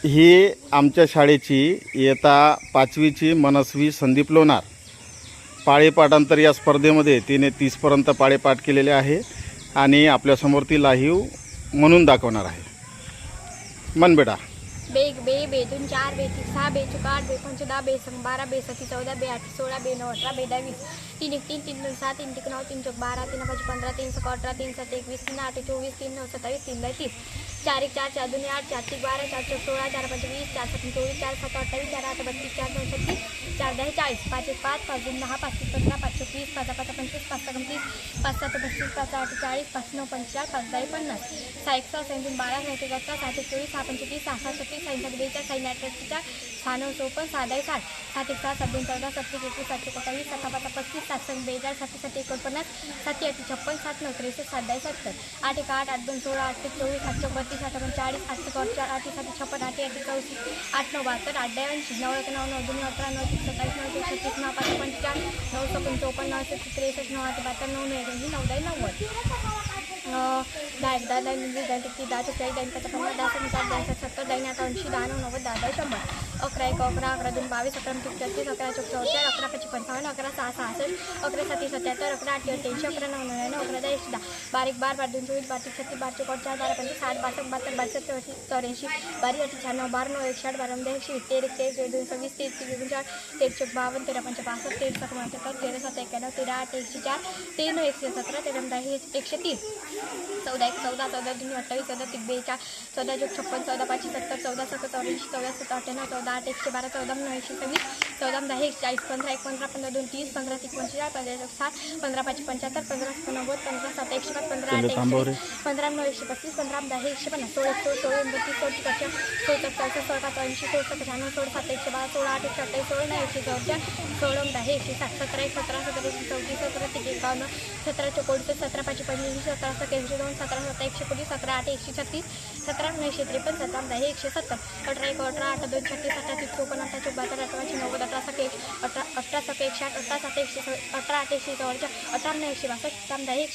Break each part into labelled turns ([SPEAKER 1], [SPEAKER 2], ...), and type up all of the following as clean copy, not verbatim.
[SPEAKER 1] ही आमच्या शाळेची इयत्ता 5वीची मनस्वी संदीप लोणार. पाढेपाठांतर या स्पर्धेमध्ये तिने 30पर्यंत पाढेपाठ केलेले आहे आणि आपल्यासमोर ती लाईव्ह म्हणून दाखवणार आहे. मन बेटा.
[SPEAKER 2] बेग बे बेदून 4 बेती 6 बेचूक 8 बेपंच 10 बेसंग 12 बेसती 14 बेआठ 16 बेनव 18 बेदावीस 3 1 3 3 2 7 3 3 9 3 चौक 12 3 5 15 3 6 18 3 7 21 3 8 24 3 9 27 3 30 4 1 4 4 2 8 4 3 12 4 चौक 16 4 5 20 4 7 24 4 7 28 4 8 32 4 9 36 4 10 40 5 1 5 5 2 10 5 3 15 5 20 5 5 25 5 6 30 5 7 35 5 8 40 5 9 54 5 10 50 6 1 6 7 12 7 1 7 24 6 35 6 6 36 6 42 6 9 6 9 54 6 10 60 7 1 7 7 2 14 7 21 7 27 7 5 35 7 6 42 7 7 49 7 8 56 7 9 63 7 10 70 8 1 8 8 2 16 8 24 8 32 8 40 8 4 8 7 56 8 1 84 8 9 72 8 82 9 1 9 9 2 18 9 27 9 36 9 5 55 9 55 9 63 9 8 72 9 9 90 10 1 10 म्हणजे 10 टी 10 चे 10 5 15 10 50 10 70 10 80 10 90 10 100 11 1 11 11 2 22 11 33 11 4 44 11 5 55 11 6 66 11 7 77 11 8 88 11 9 99 11 10 10 12 1 12 2 24 32 36 12 4 4 12 60 62 72 72 84 12 12 9 160 12 1 13 2 26 33 54 52 13 5 62 13 7 13 7 91 13 8 104 13 117 13 10 130 14 1 14 14 2 28 14 3 42 14 56 14 5 70 14 7 84 14 7 98 14 8 112 14 9 126 14 10 140 15 1 15 15 2 30 15 1 55 15 60 15 5 75 15 90 15 7 105 15 8 15 9 135 15 10 150 16 16 29 30 16 16 80 16 95 16 7 112 16 8 128 16 9 114 16 10 160 17 17 17 34 17 51 17 44 17 5 25 17 17 2 17 7 119 17 8 136 17 9 153 17 10 170 18 1 18 8 2 36 18 54 18 72 18 90 18 7 18 18 7 160 18 7 18 8 144 18 9 162 17 10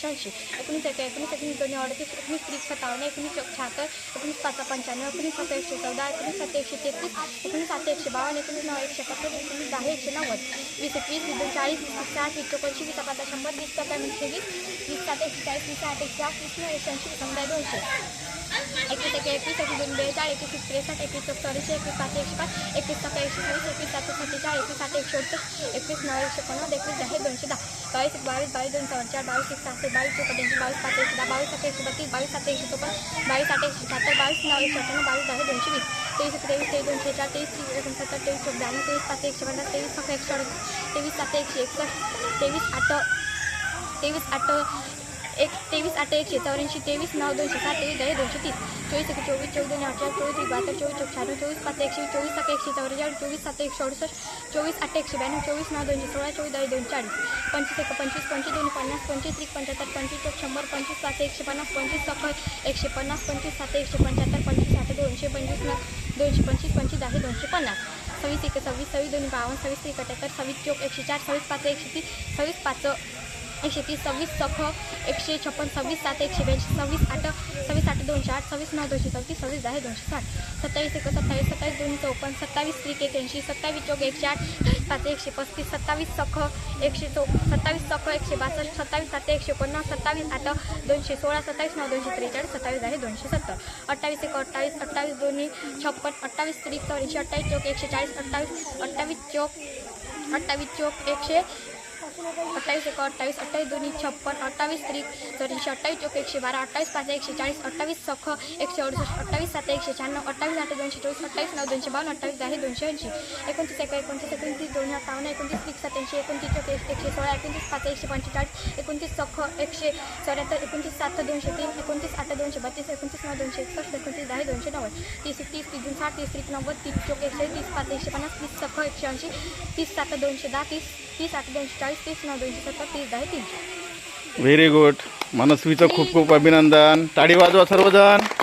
[SPEAKER 2] 180 19 1 19 2 38 19 30 57 19 76 19 5 95 19 7 114 19 7 133 19 7 152 19 9 171 19 10 190 20 21 2 40 20 60 20 25 20 5 100 20 20 20 7 140 20 8 160 20 180 समजा 200 21 21 2 42 21 63 21 44 21 5 105 21 7 126 21 7 47 21 8 168 21 9 150 21 10 210 22 22 22 2 44 22 7 22 22 5 110 22 7 132 22 7 154 22 8 177 22 9 198 22 10 220 23 23 204 23 69 23 92 23 5 115 23 6 168 23 7 161 23 8 23 8 एक 23 8 184 23 9 207 23 10 230 24 1 24 14 18 24 72 24 96 24 5 124 7 144 24 7 168 24 8 192 24 9 216 24 10 240 25 1 25 25 2 50 25 75 25 100 25 5 150 25 150 25 7 175 25 8 200 25 225 25 10 250 26 1 26 26 2 52 26 71 26 चौक 104 26 5 130 26 5 130 26 सख 156 26 7 182 26 8 26 8 208 26 9 234 26 10 260 27 1 27 27 2 54 27 3 81 27 चौक 108 5 135 27 सख 127 सख 162 27 7 149 27 8 216 27 9 243 27 10 270 28 1 28 28 2 56 28 3 28 चौक 140 28 चौक 100 28 1 28 28 2 56 28 3 28 चौक 112 28 5 140 28 सख 168 28 7 196 28 8 224 28 9 252 28 10 280 29 1 29 29 2 58 29 187 29 चौक 116 29 5 145 29 सख 177 29 7 203 29 8 232 29 9 261 29 10 290 30 30 3 60 30 90 30 चौक 130 5 150 30 सख 180 30 7 210 30 8 240 30 9 270 30 10 300.
[SPEAKER 1] Very good. मनस्वीचं खूप खूप अभिनंदन. टाळी वाजवा सर्वजण.